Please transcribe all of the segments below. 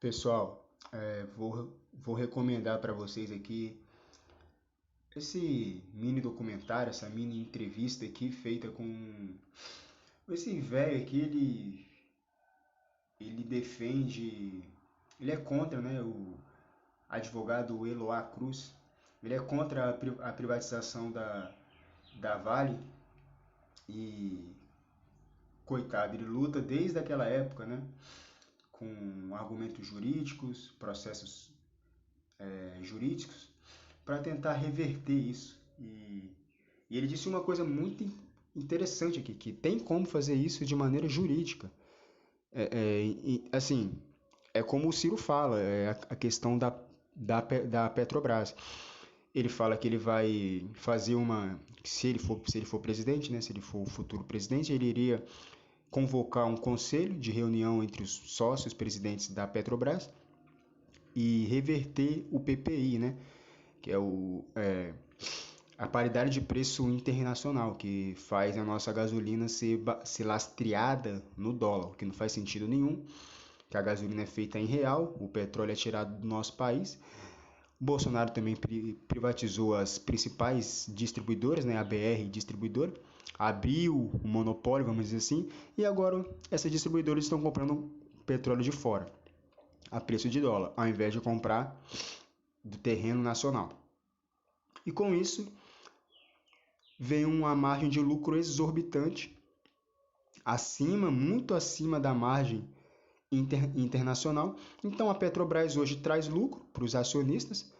Pessoal, vou recomendar para vocês aqui esse mini documentário, essa mini entrevista aqui feita com esse velho aqui. Ele defende, ele é contra, né, o advogado Eloá Cruz. Ele é contra a privatização da Vale e, coitado, ele luta desde aquela época, né, com argumentos jurídicos, processos jurídicos, para tentar reverter isso. E ele disse uma coisa muito interessante aqui, que tem como fazer isso de maneira jurídica. Assim, é como o Ciro fala, é a questão da Petrobras. Ele fala que ele vai fazer se ele for presidente, né, se ele for o futuro presidente, ele iria convocar um conselho de reunião entre os sócios presidentes da Petrobras e reverter o PPI, né, que é a paridade de preço internacional, que faz a nossa gasolina ser lastreada no dólar, o que não faz sentido nenhum, que a gasolina é feita em real, o petróleo é tirado do nosso país. O Bolsonaro também privatizou as principais distribuidoras, né, a BR Distribuidora, abriu o monopólio, vamos dizer assim, e agora essas distribuidoras estão comprando petróleo de fora, a preço de dólar, ao invés de comprar do terreno nacional. E com isso vem uma margem de lucro exorbitante, muito acima da margem internacional. Então a Petrobras hoje traz lucro para os acionistas,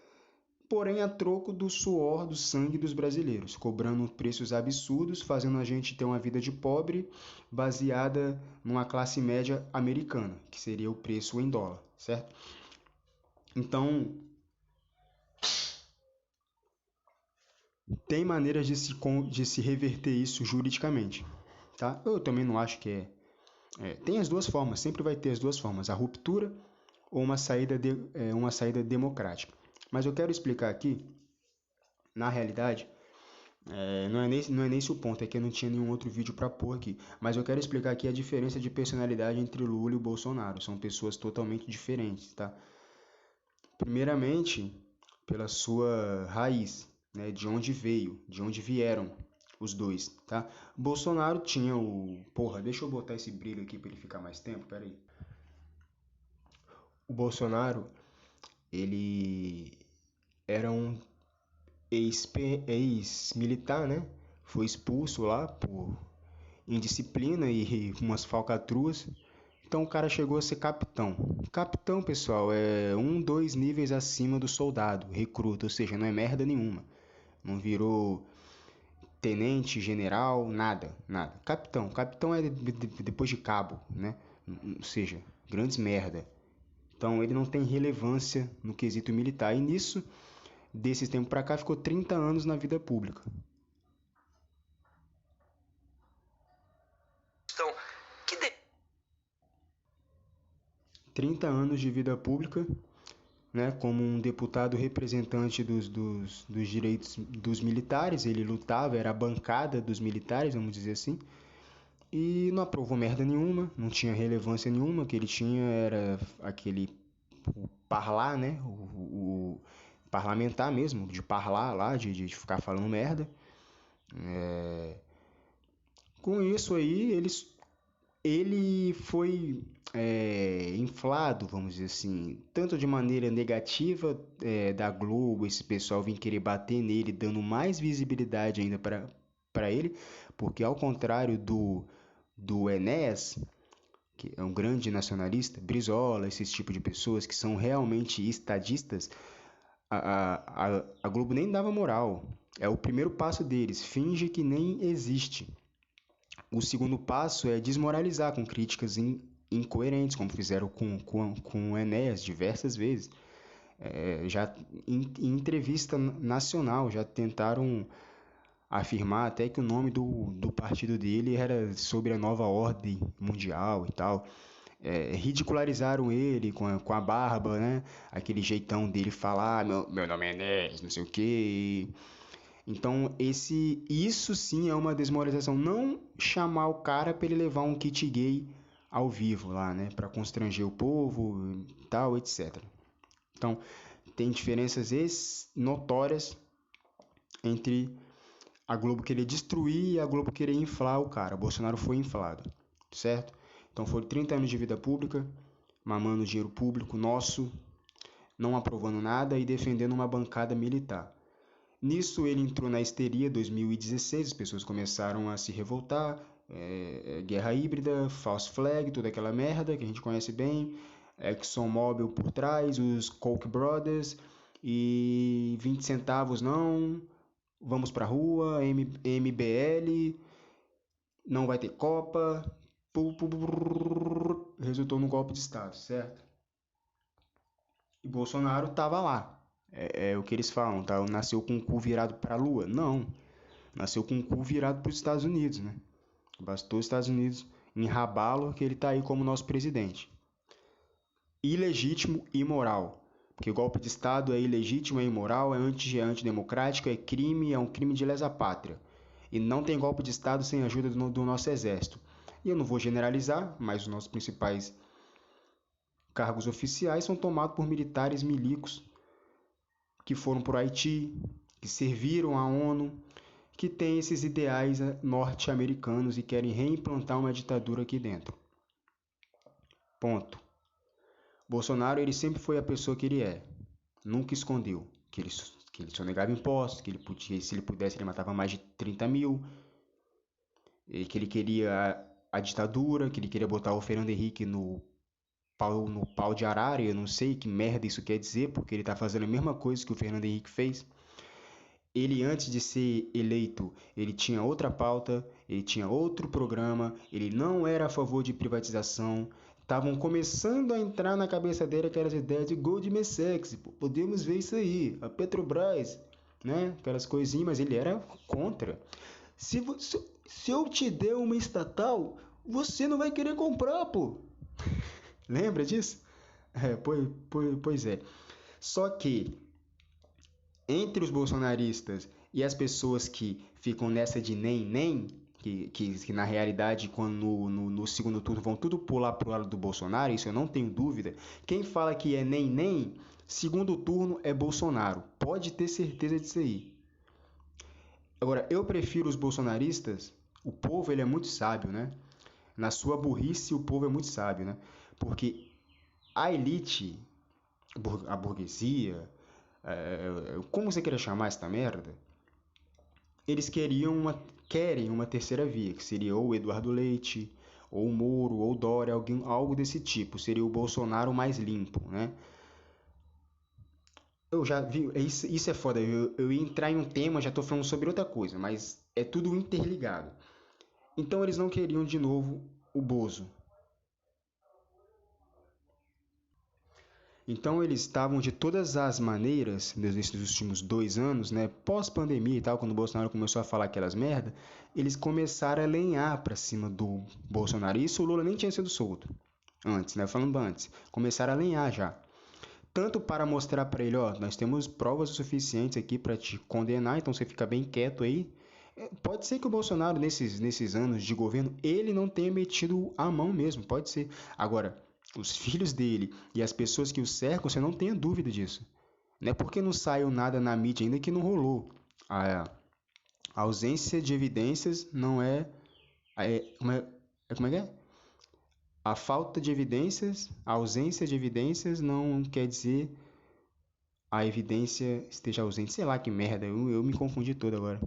porém a troco do suor, do sangue dos brasileiros, cobrando preços absurdos, fazendo a gente ter uma vida de pobre baseada numa classe média americana, que seria o preço em dólar, certo? Então, tem maneiras de se reverter isso juridicamente, tá? Eu também não acho que tem as duas formas, sempre vai ter as duas formas, a ruptura ou uma saída democrática. Mas eu quero explicar aqui, na realidade, não é nesse o ponto, é que eu não tinha nenhum outro vídeo para pôr aqui. Mas eu quero explicar aqui a diferença de personalidade entre Lula e o Bolsonaro. São pessoas totalmente diferentes, tá? Primeiramente, pela sua raiz, né, de onde veio, de onde vieram os dois, tá? Bolsonaro tinha o... Porra, deixa eu botar esse brilho aqui para ele ficar mais tempo, peraí. O Bolsonaro, ele era um ex-militar, né? Foi expulso lá por indisciplina e umas falcatruas. Então o cara chegou a ser capitão. Capitão, pessoal, é 2 níveis acima do soldado, recruta, ou seja, não é merda nenhuma. Não virou tenente, general, nada, nada. Capitão, capitão é depois de cabo, né? Ou seja, grandes merda. Então ele não tem relevância no quesito militar. E nisso, desses tempos pra cá, ficou 30 anos na vida pública. Então, 30 anos de vida pública, né, como um deputado representante dos direitos dos militares. Ele lutava, era a bancada dos militares, vamos dizer assim, e não aprovou merda nenhuma, não tinha relevância nenhuma. O que ele tinha era o parlar, né, o parlamentar mesmo, de parlar lá, de ficar falando merda. Com isso aí, ele foi inflado, vamos dizer assim, tanto de maneira negativa, da Globo, esse pessoal vem querer bater nele, dando mais visibilidade ainda para ele, porque ao contrário do Enéas, que é um grande nacionalista, Brizola, esse tipo de pessoas que são realmente estadistas, a Globo nem dava moral. É o primeiro passo deles, finge que nem existe. O segundo passo é desmoralizar com críticas incoerentes, como fizeram com o Enéas diversas vezes. Já em entrevista nacional, já tentaram afirmar até que o nome do partido dele era sobre a nova ordem mundial e tal. Ridicularizaram ele com a barba, né? Aquele jeitão dele falar, meu nome é Enéas, não sei o quê. Então, isso sim é uma desmoralização. Não chamar o cara para ele levar um kit gay ao vivo lá, né, para constranger o povo e tal, etc. Então, tem diferenças notórias entre a Globo querer destruir e a Globo querer inflar o cara. O Bolsonaro foi inflado, certo? Então foram 30 anos de vida pública, mamando dinheiro público nosso, não aprovando nada e defendendo uma bancada militar. Nisso ele entrou na histeria 2016, as pessoas começaram a se revoltar, guerra híbrida, false flag, toda aquela merda que a gente conhece bem, ExxonMobil por trás, os Koch Brothers e 20 centavos não, vamos pra rua, MBL, não vai ter Copa, resultou no golpe de Estado, certo? E Bolsonaro tava lá. É o que eles falam, tá? Nasceu com o cu virado pra lua. Não, nasceu com o cu virado para os Estados Unidos, né? Bastou os Estados Unidos enrabá-lo que ele tá aí como nosso presidente. Ilegítimo e imoral. Porque golpe de Estado é ilegítimo, é imoral, é antidemocrático, é crime, é um crime de lesa pátria. E não tem golpe de Estado sem a ajuda do nosso exército. E eu não vou generalizar, mas os nossos principais cargos oficiais são tomados por militares milicos que foram para o Haiti, que serviram à ONU, que têm esses ideais norte-americanos e querem reimplantar uma ditadura aqui dentro. Ponto. Bolsonaro ele sempre foi a pessoa que ele é. Nunca escondeu que ele sonegava impostos, que ele podia, se ele pudesse, ele matava mais de 30 mil, que ele queria a ditadura, que ele queria botar o Fernando Henrique no pau de arara. Eu não sei que merda isso quer dizer, porque ele tá fazendo a mesma coisa que o Fernando Henrique fez. Ele, antes de ser eleito, ele tinha outra pauta, ele tinha outro programa, ele não era a favor de privatização. Estavam começando a entrar na cabeça dele aquelas ideias de Goldman Sachs, podemos ver isso aí, a Petrobras, né? Aquelas coisinhas, mas ele era contra. Se eu te der uma estatal, você não vai querer comprar, pô. Lembra disso? Pois é. Só que entre os bolsonaristas e as pessoas que ficam nessa de nem, que na realidade, quando no segundo turno vão tudo pular pro lado do Bolsonaro, isso eu não tenho dúvida. Quem fala que é nem, segundo turno é Bolsonaro. Pode ter certeza disso aí. Agora, eu prefiro os bolsonaristas. O povo ele é muito sábio, né? Na sua burrice, o povo é muito sábio, né? Porque a elite, a burguesia, como você queira chamar essa merda, eles querem uma terceira via, que seria ou o Eduardo Leite, ou o Moro, ou o Dória, algo desse tipo. Seria o Bolsonaro mais limpo, né? Eu já vi, isso é foda, eu ia entrar em um tema, já tô falando sobre outra coisa, mas é tudo interligado. Então eles não queriam de novo o Bozo. Então eles estavam de todas as maneiras, nesses últimos 2 anos, né, pós-pandemia e tal, quando o Bolsonaro começou a falar aquelas merda, eles começaram a lenhar pra cima do Bolsonaro. Isso o Lula nem tinha sido solto antes, né, falando antes. Começaram a lenhar já. Tanto para mostrar para ele, ó, nós temos provas suficientes aqui para te condenar, então você fica bem quieto aí. Pode ser que o Bolsonaro, nesses anos de governo, ele não tenha metido a mão mesmo, pode ser. Agora, os filhos dele e as pessoas que o cercam, você não tenha dúvida disso. Não é porque não saiu nada na mídia ainda que não rolou. A ausência de evidências não é. Como é que é? A falta de evidências, a ausência de evidências não quer dizer a evidência esteja ausente. Sei lá que merda, eu me confundi todo agora.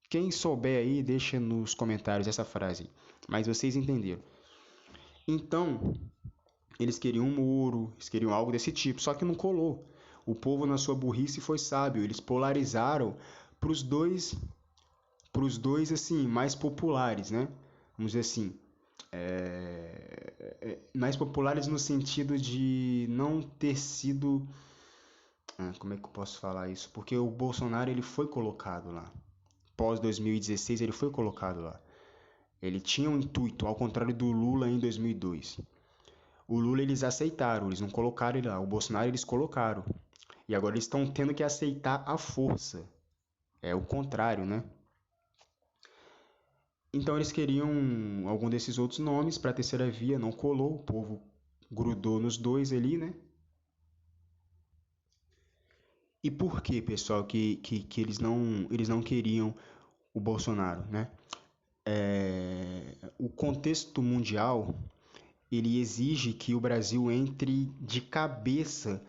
Quem souber aí, deixa nos comentários essa frase. Mas vocês entenderam. Então, eles queriam um muro, eles queriam algo desse tipo, só que não colou. O povo, na sua burrice, foi sábio. Eles polarizaram para os dois assim, mais populares, né? Vamos dizer assim. Mais populares no sentido de não ter sido. Como é que eu posso falar isso? Porque o Bolsonaro ele foi colocado lá. Pós 2016 ele foi colocado lá. Ele tinha um intuito, ao contrário do Lula em 2002. O Lula eles aceitaram, eles não colocaram ele lá. O Bolsonaro eles colocaram. E agora eles estão tendo que aceitar à força. É o contrário, né? Então eles queriam algum desses outros nomes para a terceira via, não colou, o povo grudou nos dois ali, né? E por que, pessoal, que eles não queriam o Bolsonaro, né? O contexto mundial ele exige que o Brasil entre de cabeça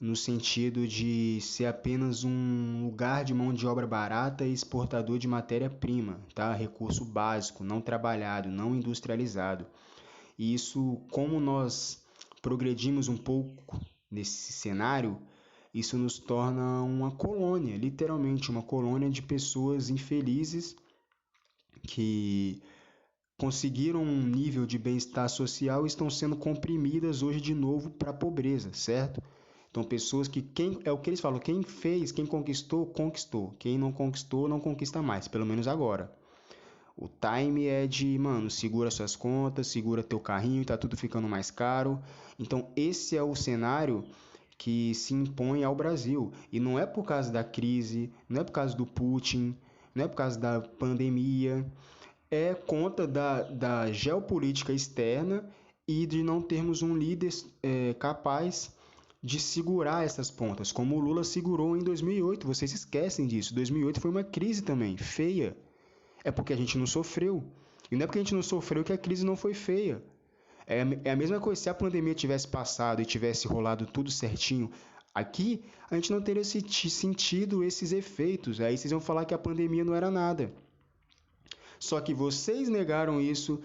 no sentido de ser apenas um lugar de mão de obra barata e exportador de matéria-prima, tá? Recurso básico, não trabalhado, não industrializado. E isso, como nós progredimos um pouco nesse cenário, isso nos torna uma colônia, literalmente uma colônia de pessoas infelizes que conseguiram um nível de bem-estar social e estão sendo comprimidas hoje de novo para a pobreza, certo? Então, pessoas que, é o que eles falam, quem fez, quem conquistou, conquistou. Quem não conquistou, não conquista mais, pelo menos agora. O time é de, mano, segura suas contas, segura teu carrinho, tá tudo ficando mais caro. Então, esse é o cenário que se impõe ao Brasil. E não é por causa da crise, não é por causa do Putin, não é por causa da pandemia, é conta da geopolítica externa e de não termos um líder capaz de segurar essas pontas, como o Lula segurou em 2008. Vocês esquecem disso. 2008 foi uma crise também, feia. É porque a gente não sofreu. E não é porque a gente não sofreu que a crise não foi feia. É a mesma coisa se a pandemia tivesse passado e tivesse rolado tudo certinho. Aqui a gente não teria sentido esses efeitos. Aí vocês vão falar que a pandemia não era nada. Só que vocês negaram isso.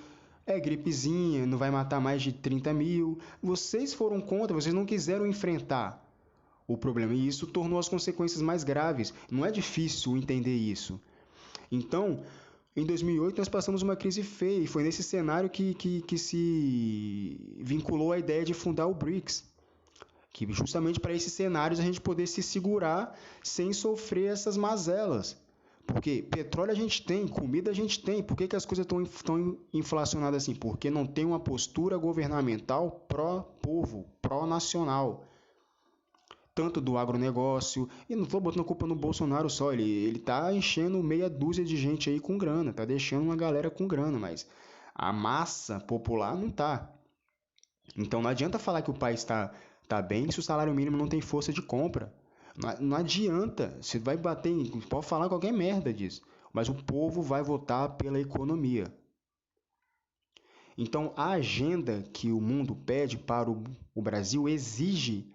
É gripezinha, não vai matar mais de 30 mil. Vocês foram contra, vocês não quiseram enfrentar o problema. E isso tornou as consequências mais graves. Não é difícil entender isso. Então, em 2008 nós passamos uma crise feia e foi nesse cenário que se vinculou a ideia de fundar o BRICS. Que justamente para esses cenários a gente poder se segurar sem sofrer essas mazelas. Porque petróleo a gente tem, comida a gente tem. Por que as coisas estão inflacionadas assim? Porque não tem uma postura governamental pró-povo, pró-nacional. Tanto do agronegócio, e não estou botando culpa no Bolsonaro só, ele tá enchendo meia dúzia de gente aí com grana, tá deixando uma galera com grana, mas a massa popular não tá. Então não adianta falar que o país tá bem se o salário mínimo não tem força de compra. Não adianta. Você vai bater, pode falar qualquer merda disso. Mas o povo vai votar pela economia. Então a agenda que o mundo pede para o Brasil exige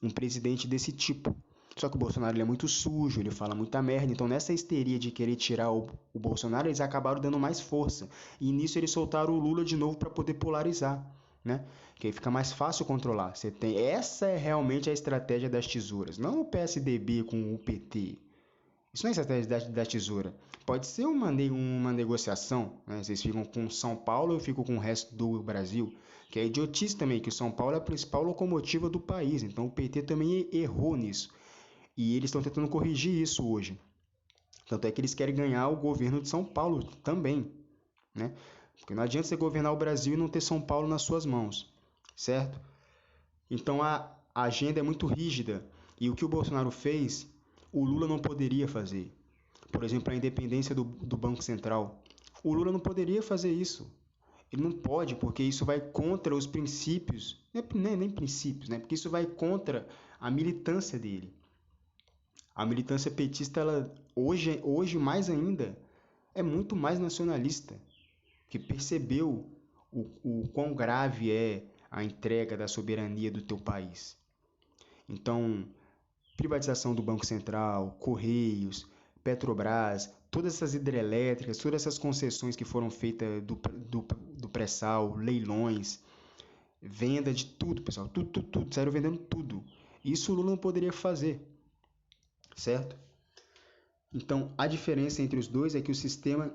um presidente desse tipo. Só que o Bolsonaro ele é muito sujo, ele fala muita merda. Então, nessa histeria de querer tirar o Bolsonaro, eles acabaram dando mais força. E nisso eles soltaram o Lula de novo para poder polarizar, né? Que aí fica mais fácil controlar. Você tem, essa é realmente a estratégia das tesouras, não o PSDB com o PT. Isso não é estratégia da tesoura. Pode ser uma negociação, né? Vocês ficam com São Paulo, eu fico com o resto do Brasil. Que é idiotice também, que o São Paulo é a principal locomotiva do país. Então o PT também errou nisso. E eles estão tentando corrigir isso hoje. Tanto é que eles querem ganhar o governo de São Paulo também, né? Porque não adianta você governar o Brasil e não ter São Paulo nas suas mãos, certo? Então a agenda é muito rígida. E o que o Bolsonaro fez, o Lula não poderia fazer. Por exemplo, a independência do Banco Central. O Lula não poderia fazer isso. Ele não pode, porque isso vai contra os princípios, nem princípios, né? Porque isso vai contra a militância dele. A militância petista, ela, hoje mais ainda, é muito mais nacionalista, que percebeu o quão grave é a entrega da soberania do teu país. Então, privatização do Banco Central, Correios, Petrobras, todas essas hidrelétricas, todas essas concessões que foram feitas do pré-sal, leilões, venda de tudo, pessoal, tudo, saíram vendendo tudo. Isso o Lula não poderia fazer, certo? Então, a diferença entre os dois é que o sistema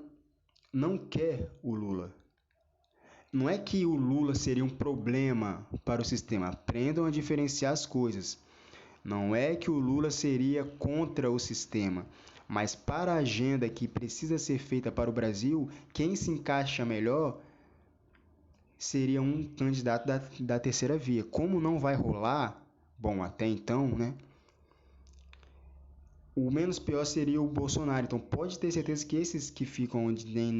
não quer o Lula. Não é que o Lula seria um problema para o sistema. Aprendam a diferenciar as coisas. Não é que o Lula seria contra o sistema, mas para a agenda que precisa ser feita para o Brasil, quem se encaixa melhor seria um candidato da terceira via. Como não vai rolar, bom, até então, né? o menos pior seria o Bolsonaro. Então pode ter certeza que esses que ficam onde nem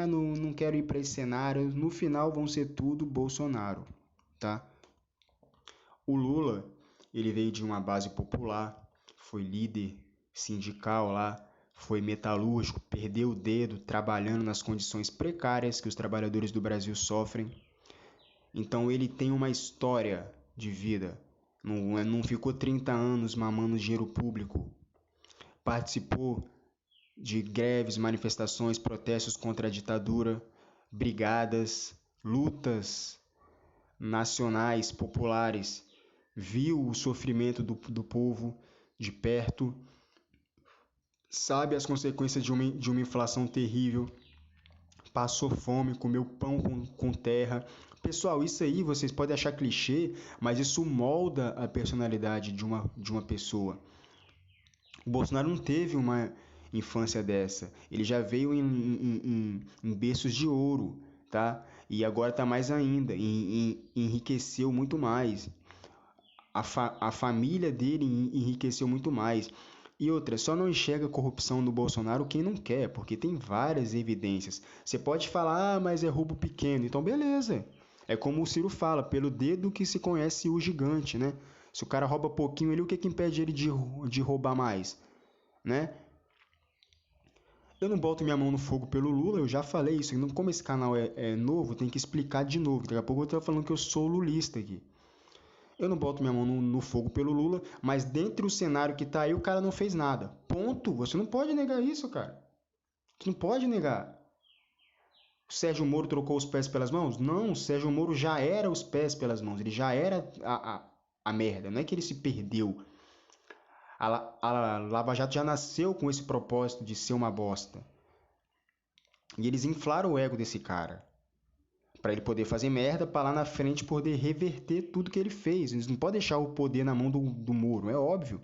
não quero ir para esse cenário, no final vão ser tudo Bolsonaro, tá? O Lula, ele veio de uma base popular, foi líder sindical lá, foi metalúrgico, perdeu o dedo trabalhando nas condições precárias que os trabalhadores do Brasil sofrem. Então ele tem uma história de vida. Não ficou 30 anos mamando dinheiro público. Participou de greves, manifestações, protestos contra a ditadura, brigadas, lutas nacionais, populares. Viu o sofrimento do povo de perto, sabe as consequências de uma inflação terrível, passou fome, comeu pão com terra. Pessoal, isso aí vocês podem achar clichê, mas isso molda a personalidade de uma pessoa. O Bolsonaro não teve uma infância dessa. Ele já veio em berços de ouro, tá? E agora tá mais ainda, enriqueceu muito mais. A família dele enriqueceu muito mais. E outra, só não enxerga corrupção no Bolsonaro quem não quer, porque tem várias evidências. Você pode falar, mas é roubo pequeno. Então, beleza. É como o Ciro fala, pelo dedo que se conhece o gigante, né? Se o cara rouba pouquinho ali, o que que impede ele de roubar mais, né? Eu não boto minha mão no fogo pelo Lula, eu já falei isso. Como esse canal é novo, tem que explicar de novo. Daqui a pouco eu tô falando que eu sou lulista aqui. Eu não boto minha mão no fogo pelo Lula, mas dentro do cenário que tá aí, o cara não fez nada. Ponto. Você não pode negar isso, cara. Você não pode negar. O Sérgio Moro trocou os pés pelas mãos? Não, o Sérgio Moro já era os pés pelas mãos. Ele já era a merda. Não é que ele se perdeu. A Lava Jato já nasceu com esse propósito de ser uma bosta. E eles inflaram o ego desse cara. Para ele poder fazer merda, para lá na frente poder reverter tudo que ele fez. Eles não podem deixar o poder na mão do Moro, é óbvio.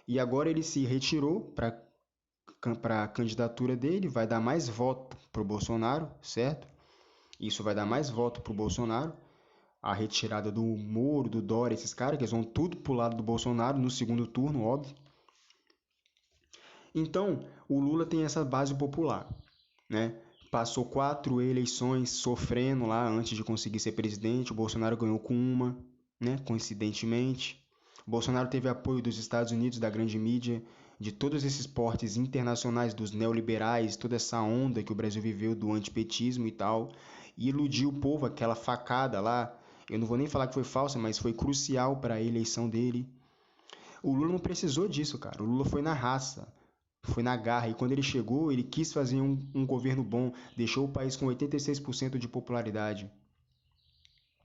E agora ele se retirou para a candidatura dele, vai dar mais voto para o Bolsonaro, certo? Isso vai dar mais voto para o Bolsonaro. A retirada do Moro, do Dória, esses caras, que eles vão tudo pro lado do Bolsonaro no segundo turno, óbvio. Então, o Lula tem essa base popular, né? Passou 4 eleições sofrendo lá antes de conseguir ser presidente. O Bolsonaro ganhou com uma, né? Coincidentemente. O Bolsonaro teve apoio dos Estados Unidos, da grande mídia, de todos esses portes internacionais, dos neoliberais, toda essa onda que o Brasil viveu do antipetismo e tal. E iludiu o povo, aquela facada lá. Eu não vou nem falar que foi falsa, mas foi crucial para a eleição dele. O Lula não precisou disso, cara. O Lula foi na raça. Foi na garra, e quando ele chegou, ele quis fazer um governo bom, deixou o país com 86% de popularidade,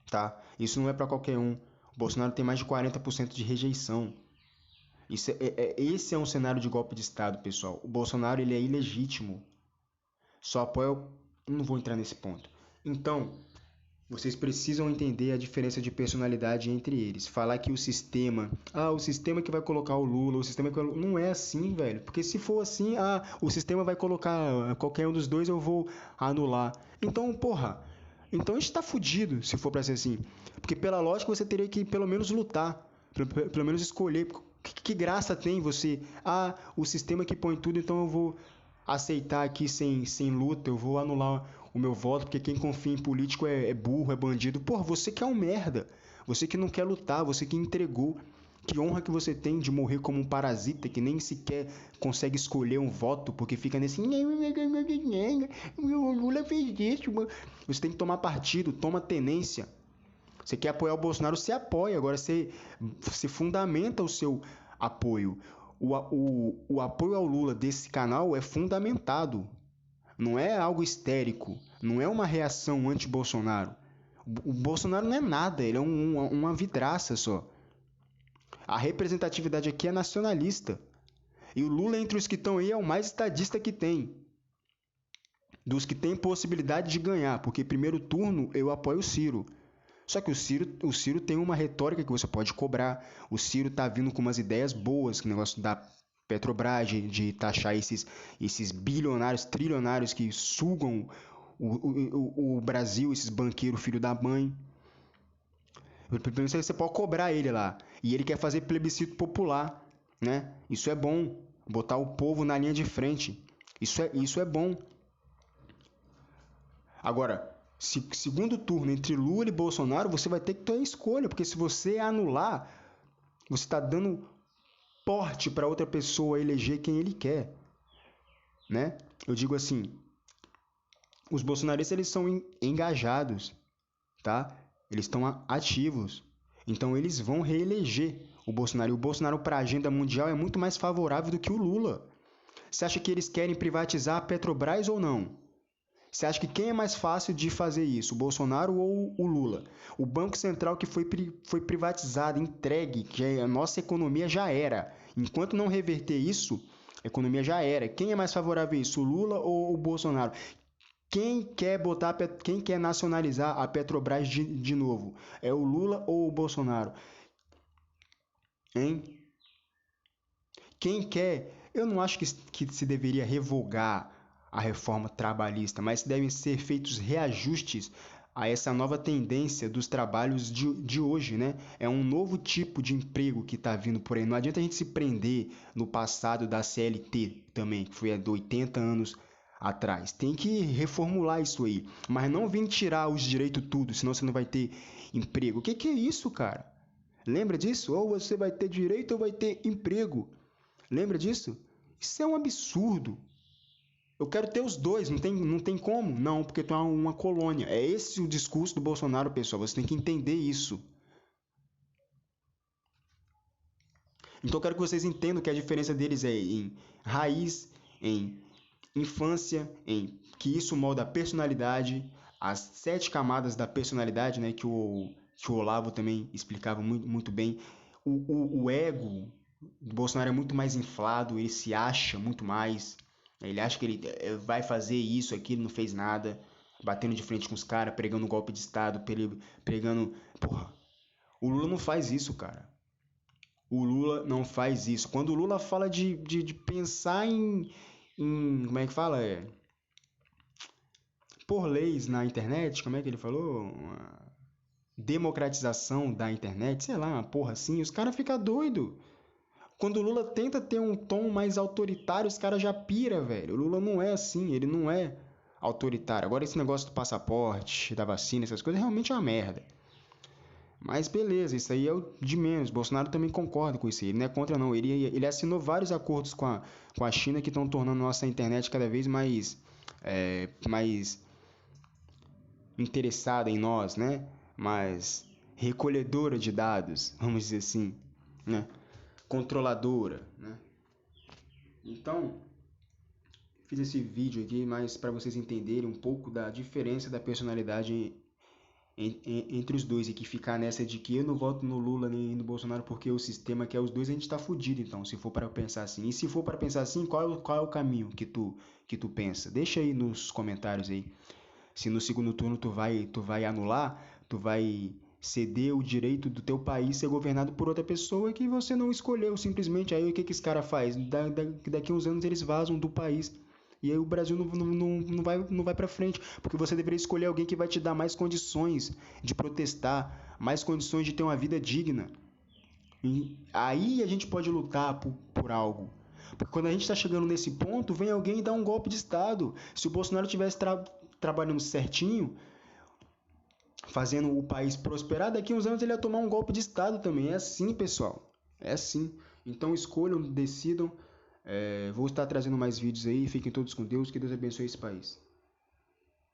tá? Isso não é para qualquer um. O Bolsonaro tem mais de 40% de rejeição. Esse é um cenário de golpe de Estado, pessoal. O Bolsonaro ele é ilegítimo. Só apoia... Não vou entrar nesse ponto. Então, vocês precisam entender a diferença de personalidade entre eles. Falar que o sistema que vai colocar o Lula, o sistema que vai... Não é assim, velho. Porque se for assim, o sistema vai colocar qualquer um dos dois, eu vou anular. Então, porra, então a gente tá fudido se for pra ser assim. Porque pela lógica você teria que pelo menos lutar, pelo menos escolher. Que graça tem você? O sistema que põe tudo, então eu vou aceitar aqui sem luta, eu vou anular o meu voto, porque quem confia em político é burro, é bandido. Porra, você que é um merda. Você que não quer lutar, você que entregou. Que honra que você tem de morrer como um parasita que nem sequer consegue escolher um voto, porque fica nesse... O Lula fez isso. Você tem que tomar partido, toma tenência. Você quer apoiar o Bolsonaro, você apoia. Agora você fundamenta o seu apoio. O apoio ao Lula desse canal é fundamentado. Não é algo histérico. Não é uma reação anti-Bolsonaro. O Bolsonaro não é nada, ele é uma vidraça só. A representatividade aqui é nacionalista. E o Lula, entre os que estão aí, é o mais estadista que tem. Dos que tem possibilidade de ganhar, porque primeiro turno eu apoio o Ciro. Só que o Ciro tem uma retórica que você pode cobrar. O Ciro tá vindo com umas ideias boas, que o negócio da Petrobras, de taxar esses bilionários, trilionários que sugam o Brasil, esses banqueiros filho da mãe. Você pode cobrar ele lá. E ele quer fazer plebiscito popular. né? Isso é bom. Botar o povo na linha de frente. Isso é bom. Agora, segundo turno entre Lula e Bolsonaro, você vai ter que ter a escolha, porque se você anular, você está dando porte para outra pessoa eleger quem ele quer, né? Eu digo assim, os bolsonaristas eles são engajados, tá? Eles estão ativos. Então eles vão reeleger o Bolsonaro. E o Bolsonaro para a agenda mundial é muito mais favorável do que o Lula. Você acha que eles querem privatizar a Petrobras ou não? Você acha que quem é mais fácil de fazer isso, o Bolsonaro ou o Lula? O Banco Central que foi privatizado, entregue, que a nossa economia já era. Enquanto não reverter isso, a economia já era. Quem é mais favorável a isso, o Lula ou o Bolsonaro? Quem quer nacionalizar a Petrobras de novo? É o Lula ou o Bolsonaro? Hein? Quem quer? Eu não acho que se deveria revogar a reforma trabalhista, mas devem ser feitos reajustes a essa nova tendência dos trabalhos de hoje, né? É um novo tipo de emprego que está vindo por aí. Não adianta a gente se prender no passado da CLT também, que foi há 80 anos atrás. Tem que reformular isso aí, mas não vem tirar os direitos tudo, senão você não vai ter emprego. O que é isso, cara? Lembra disso? Ou você vai ter direito ou vai ter emprego. Lembra disso? Isso é um absurdo. Eu quero ter os dois, não tem como? Não, porque tu é uma colônia. É esse o discurso do Bolsonaro, pessoal. Você tem que entender isso. Então eu quero que vocês entendam que a diferença deles é em raiz, em infância, em que isso molda a personalidade, as 7 camadas da personalidade, né, que o Olavo também explicava muito bem. O ego do Bolsonaro é muito mais inflado, ele se acha muito mais. Ele acha que ele vai fazer isso, aquilo, não fez nada, batendo de frente com os caras, pregando um golpe de Estado, pregando. Porra, o Lula não faz isso, cara. O Lula não faz isso. Quando o Lula fala de pensar em. Como é que fala? Por leis na internet, como é que ele falou? Uma democratização da internet, sei lá, uma porra assim, os caras ficam doidos. Quando o Lula tenta ter um tom mais autoritário, os caras já pira, velho. O Lula não é assim, ele não é autoritário. Agora esse negócio do passaporte, da vacina, essas coisas, realmente é uma merda. Mas beleza, isso aí é o de menos. Bolsonaro também concorda com isso aí. Ele não é contra, não. Ele assinou vários acordos com a China que estão tornando a nossa internet cada vez mais interessada em nós, né? Mais recolhedora de dados, vamos dizer assim, né? Controladora, né? Então, fiz esse vídeo aqui mais para vocês entenderem um pouco da diferença da personalidade entre os dois e que ficar nessa de que eu não voto no Lula nem no Bolsonaro porque o sistema quer os dois, a gente tá fudido então, se for para pensar assim. E se for para pensar assim, qual é o caminho que tu pensa? Deixa aí nos comentários aí. Se no segundo turno tu vai anular, tu vai ceder o direito do teu país ser governado por outra pessoa que você não escolheu, simplesmente. Aí o que esse cara faz? Daqui a uns anos eles vazam do país. E aí o Brasil não vai para frente, porque você deveria escolher alguém que vai te dar mais condições de protestar, mais condições de ter uma vida digna. E aí a gente pode lutar por algo. Porque quando a gente está chegando nesse ponto, vem alguém e dá um golpe de Estado. Se o Bolsonaro tivesse trabalhando certinho, fazendo o país prosperar, daqui a uns anos ele ia tomar um golpe de Estado também. É assim, pessoal. É assim. Então escolham, decidam. Vou estar trazendo mais vídeos aí. Fiquem todos com Deus. Que Deus abençoe esse país.